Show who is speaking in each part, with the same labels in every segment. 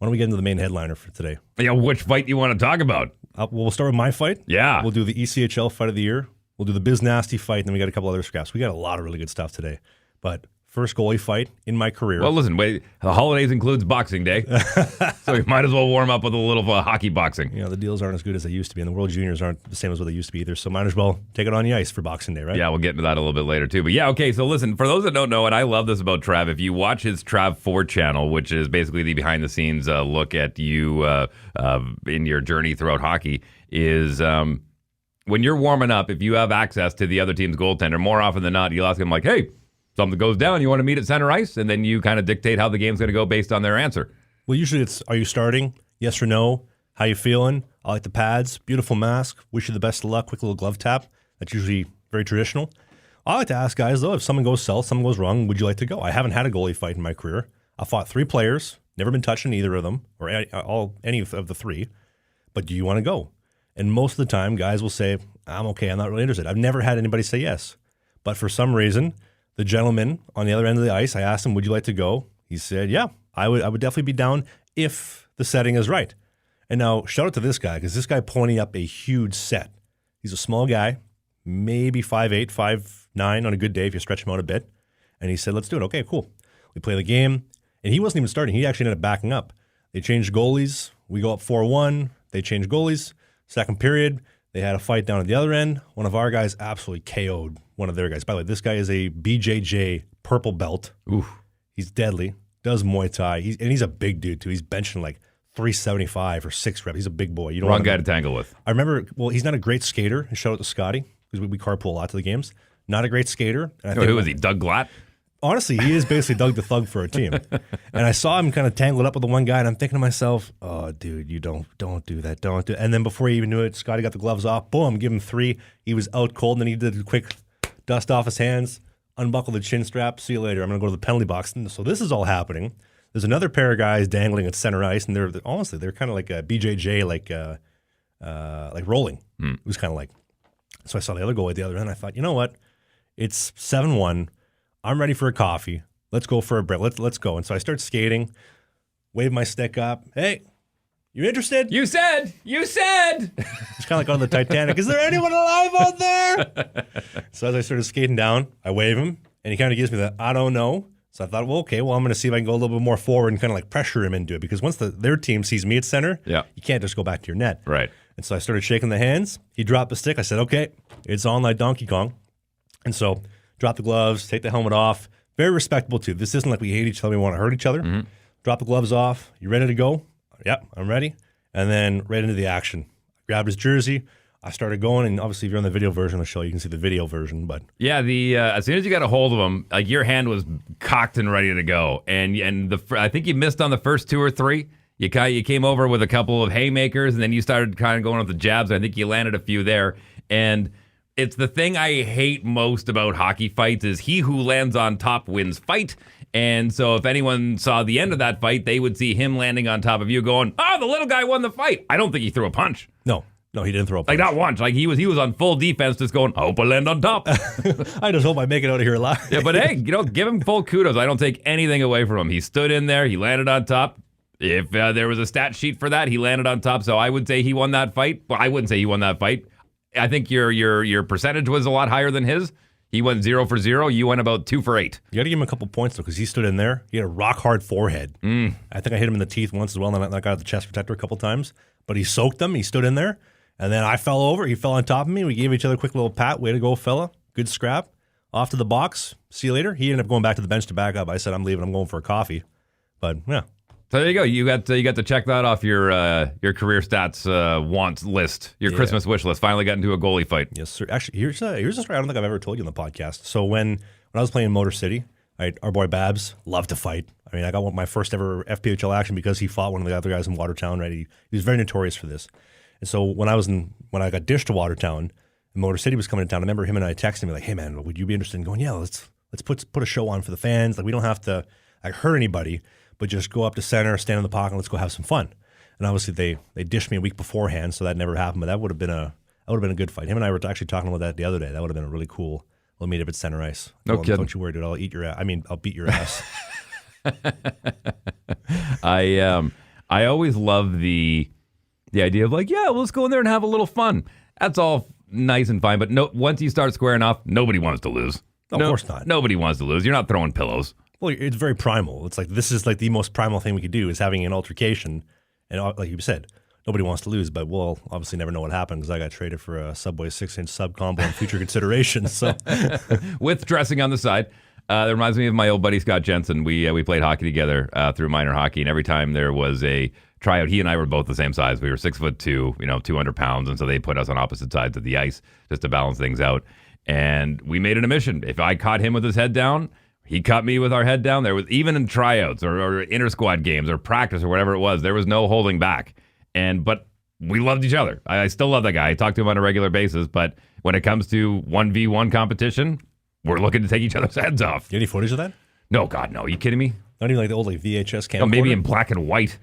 Speaker 1: Why don't we get into the main headliner for today?
Speaker 2: Yeah, which fight do you want to talk about?
Speaker 1: We'll start with my fight.
Speaker 2: Yeah.
Speaker 1: We'll do the ECHL fight of the year. We'll do the Biz Nasty fight, and then we got a couple other scraps. We got a lot of really good stuff today. But first goalie fight in my career.
Speaker 2: Well, listen, the holidays includes Boxing Day, so you might as well warm up with a little hockey boxing.
Speaker 1: You know, the deals aren't as good as they used to be, and the World Juniors aren't the same as what they used to be either, so might as well take it on the ice for Boxing Day, right?
Speaker 2: Yeah, we'll get into that a little bit later, too. But yeah, okay, so listen, for those that don't know, and I love this about Trav, if you watch his Trav 4 channel, which is basically the behind-the-scenes look at you in your journey throughout hockey, is when you're warming up, if you have access to the other team's goaltender, more often than not, you'll ask him, like, hey, something goes down, you want to meet at center ice? And then you kind of dictate how the game's going to go based on their answer.
Speaker 1: Well, usually it's, are you starting? Yes or no? How you feeling? I like the pads. Beautiful mask. Wish you the best of luck. Quick little glove tap. That's usually very traditional. I like to ask guys, though, if someone goes south, something goes wrong, would you like to go? I haven't had a goalie fight in my career. I fought 3 players, never been touched in either of them, or any of the 3. But do you want to go? And most of the time, guys will say, I'm okay, I'm not really interested. I've never had anybody say yes. But for some reason, the gentleman on the other end of the ice, I asked him, would you like to go? He said, yeah, I would definitely be down if the setting is right. And now, shout out to this guy, because this guy ponying up a huge set. He's a small guy, maybe 5'8", 5'9", on a good day if you stretch him out a bit. And he said, let's do it. Okay, cool. We play the game. And he wasn't even starting. He actually ended up backing up. They changed goalies. We go up 4-1. They changed goalies. Second period, they had a fight down at the other end. One of our guys absolutely KO'd one of their guys. By the way, this guy is a BJJ purple belt.
Speaker 2: Oof.
Speaker 1: He's deadly. Does Muay Thai. He's a big dude, too. He's benching like 375 or 6 reps. He's a big boy. You don't
Speaker 2: Wrong guy to tangle with.
Speaker 1: I remember, well, he's not a great skater. And shout out to Scotty, because we carpool a lot to the games. Not a great skater. And I think,
Speaker 2: who was he, Doug Glatt?
Speaker 1: Honestly, he is basically Doug the Thug for a team. And I saw him kind of tangled up with the one guy, and I'm thinking to myself, oh, dude, you don't do that. Don't do it. And then before he even knew it, Scotty got the gloves off. Boom, give him 3. He was out cold, and then he did a quick dust off his hands, unbuckle the chin strap. See you later. I'm going to go to the penalty box. And so this is all happening. There's another pair of guys dangling at center ice, and they're honestly, they're kind of like a BJJ, like rolling. It was kind of like. So I saw the other goal at the other end. I thought, you know what? It's 7-1. I'm ready for a coffee. Let's go for a break. Let's go. And so I start skating, wave my stick up. Hey, you interested?
Speaker 2: You said.
Speaker 1: It's kind of like on the Titanic. Is there anyone alive out there? So as I started skating down, I wave him, and he kind of gives me the, I don't know. So I thought, well, okay, well, I'm going to see if I can go a little bit more forward and kind of like pressure him into it. Because once their team sees me at center, you can't just go back to your net.
Speaker 2: Right.
Speaker 1: And so I started shaking the hands. He dropped the stick. I said, okay, it's on like Donkey Kong. And so drop the gloves, take the helmet off. Very respectable, too. This isn't like we hate each other, we want to hurt each other. Mm-hmm. Drop the gloves off. You ready to go? Yep, I'm ready. And then right into the action. I grabbed his jersey. I started going, and obviously if you're on the video version of the show, you can see the video version. But
Speaker 2: yeah, as soon as you got a hold of him, like your hand was cocked and ready to go. And I think you missed on the first 2 or 3. You came over with a couple of haymakers, and then you started kind of going with the jabs. I think you landed a few there. And it's the thing I hate most about hockey fights is he who lands on top wins fight. And so if anyone saw the end of that fight, they would see him landing on top of you going, oh, the little guy won the fight. I don't think he threw a punch.
Speaker 1: No, he didn't throw a punch.
Speaker 2: Like not once. Like he was on full defense just going, I hope I land on top.
Speaker 1: I just hope I make it out of here alive.
Speaker 2: Yeah, but hey, give him full kudos. I don't take anything away from him. He stood in there. He landed on top. If there was a stat sheet for that, he landed on top. So I would say he won that fight. Well, I wouldn't say he won that fight. I think your percentage was a lot higher than his. He went 0 for 0. You went about 2 for 8.
Speaker 1: You got to give him a couple points, though, because he stood in there. He had a rock-hard forehead. I think I hit him in the teeth once as well, and I got the chest protector a couple times. But he soaked them. He stood in there. And then I fell over. He fell on top of me. We gave each other a quick little pat. Way to go, fella. Good scrap. Off to the box. See you later. He ended up going back to the bench to back up. I said, I'm leaving. I'm going for a coffee. But, yeah.
Speaker 2: So there you go. You got to check that off your career stats wants list, your Christmas wish list. Finally got into a goalie fight.
Speaker 1: Yes, sir. Actually, here's a story I don't think I've ever told you on the podcast. So when I was playing in Motor City, our boy Babs loved to fight. I mean, I got my first ever FPHL action because he fought one of the other guys in Watertown. Right, he was very notorious for this. And so when I got dished to Watertown, and Motor City was coming to town, I remember him and I texting me like, "Hey man, would you be interested in going? Yeah, let's put a show on for the fans. Like we don't have to hurt anybody." But just go up to center, stand in the pocket, and let's go have some fun. And obviously they dished me a week beforehand, so that never happened. But that would have been a good fight. Him and I were actually talking about that the other day. That would have been a really cool little meet up at center ice.
Speaker 2: No kidding.
Speaker 1: Don't you worry, dude. I'll beat your ass.
Speaker 2: I I always love the idea of like, yeah, well, let's go in there and have a little fun. That's all nice and fine, but no, once you start squaring off, nobody wants to lose.
Speaker 1: Of course not.
Speaker 2: Nobody wants to lose. You're not throwing pillows.
Speaker 1: Well, it's very primal. It's like this is like the most primal thing we could do is having an altercation, and like you said, nobody wants to lose, but we'll obviously never know what happened because I got traded for a Subway 6-inch sub combo in future consideration. So,
Speaker 2: with dressing on the side. That reminds me of my old buddy Scott Jensen. We played hockey together through minor hockey, and every time there was a tryout, he and I were both the same size. We were 6'2", 200 pounds, and so they put us on opposite sides of the ice just to balance things out. And we made it a mission. If I caught him with his head down, he caught me with our head down. There was even in tryouts or inter squad games or practice or whatever it was, there was no holding back. But we loved each other. I still love that guy. I talk to him on a regular basis, but when it comes to 1v1 competition, we're looking to take each other's heads off.
Speaker 1: You have any footage of that?
Speaker 2: No, God, no. Are you kidding me?
Speaker 1: Not even like the old VHS camcorder?
Speaker 2: No, maybe in black and white.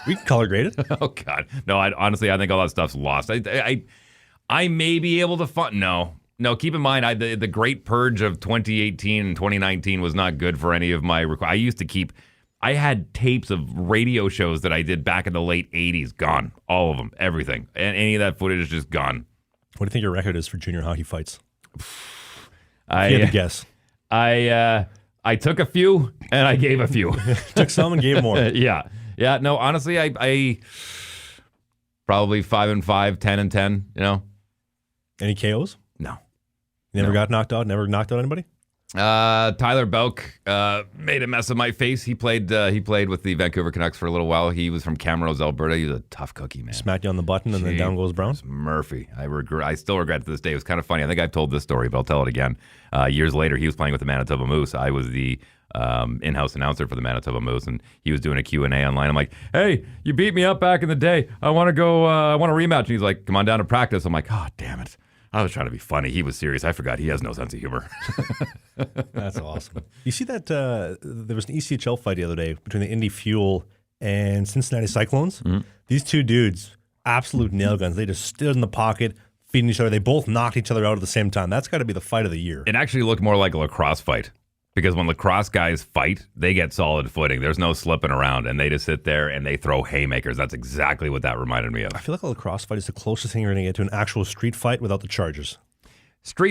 Speaker 1: We can color grade it.
Speaker 2: Oh, God. No, honestly, I think all that stuff's lost. I may be able to find... No, keep in mind, the great purge of 2018 and 2019 was not good for any of my... I used to keep... I had tapes of radio shows that I did back in the late 80s. Gone. All of them. Everything. And any of that footage is just gone.
Speaker 1: What do you think your record is for junior hockey fights?
Speaker 2: I
Speaker 1: had to guess.
Speaker 2: I took a few and I gave a few.
Speaker 1: Took some and gave more.
Speaker 2: Yeah. No, honestly, I probably 5-5, 10-10.
Speaker 1: Any KOs?
Speaker 2: No.
Speaker 1: You never got knocked out? Never knocked out anybody?
Speaker 2: Tyler Belk made a mess of my face. He played with the Vancouver Canucks for a little while. He was from Camrose, Alberta. He was a tough cookie, man.
Speaker 1: Smacked you on the button and then down goes Brown?
Speaker 2: Murphy. I still regret to this day. It was kind of funny. I think I've told this story, but I'll tell it again. Years later, he was playing with the Manitoba Moose. I was the in-house announcer for the Manitoba Moose, and he was doing a Q&A online. I'm like, hey, you beat me up back in the day. I want to go, I want a rematch. And he's like, come on down to practice. I'm like, oh, damn it. I was trying to be funny. He was serious. I forgot he has no sense of humor.
Speaker 1: That's awesome. You see that there was an ECHL fight the other day between the Indy Fuel and Cincinnati Cyclones? Mm-hmm. These two dudes, absolute nail guns. They just stood in the pocket, feeding each other. They both knocked each other out at the same time. That's got to be the fight of the year.
Speaker 2: It actually looked more like a lacrosse fight. Because when lacrosse guys fight, they get solid footing. There's no slipping around, and they just sit there and they throw haymakers. That's exactly what that reminded me of.
Speaker 1: I feel like a lacrosse fight is the closest thing you're going to get to an actual street fight without the charges.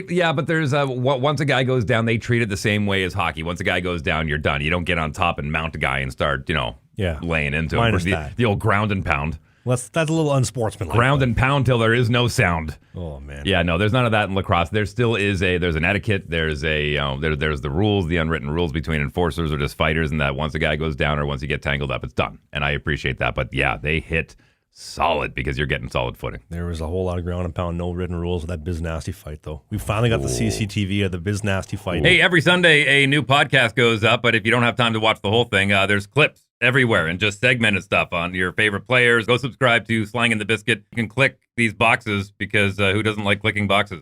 Speaker 2: Yeah, but there's once a guy goes down, they treat it the same way as hockey. Once a guy goes down, you're done. You don't get on top and mount a guy and start, laying into him. The old ground and pound.
Speaker 1: Well, that's a little unsportsmanlike.
Speaker 2: Ground and pound till there is no sound.
Speaker 1: Oh man.
Speaker 2: Yeah, no, there's none of that in lacrosse. There still is there's an etiquette. There's there's the rules, the unwritten rules between enforcers or just fighters, and that once a guy goes down or once you get tangled up, it's done. And I appreciate that. But yeah, they hit solid because you're getting solid footing.
Speaker 1: There was a whole lot of ground and pound, no written rules with that Biz Nasty fight, though. We finally got the CCTV of the Biz Nasty fight.
Speaker 2: Hey, every Sunday a new podcast goes up, but if you don't have time to watch the whole thing, there's clips everywhere and just segmented stuff on your favorite players. Go subscribe to Slang and the Biscuit. You can click these boxes because who doesn't like clicking boxes?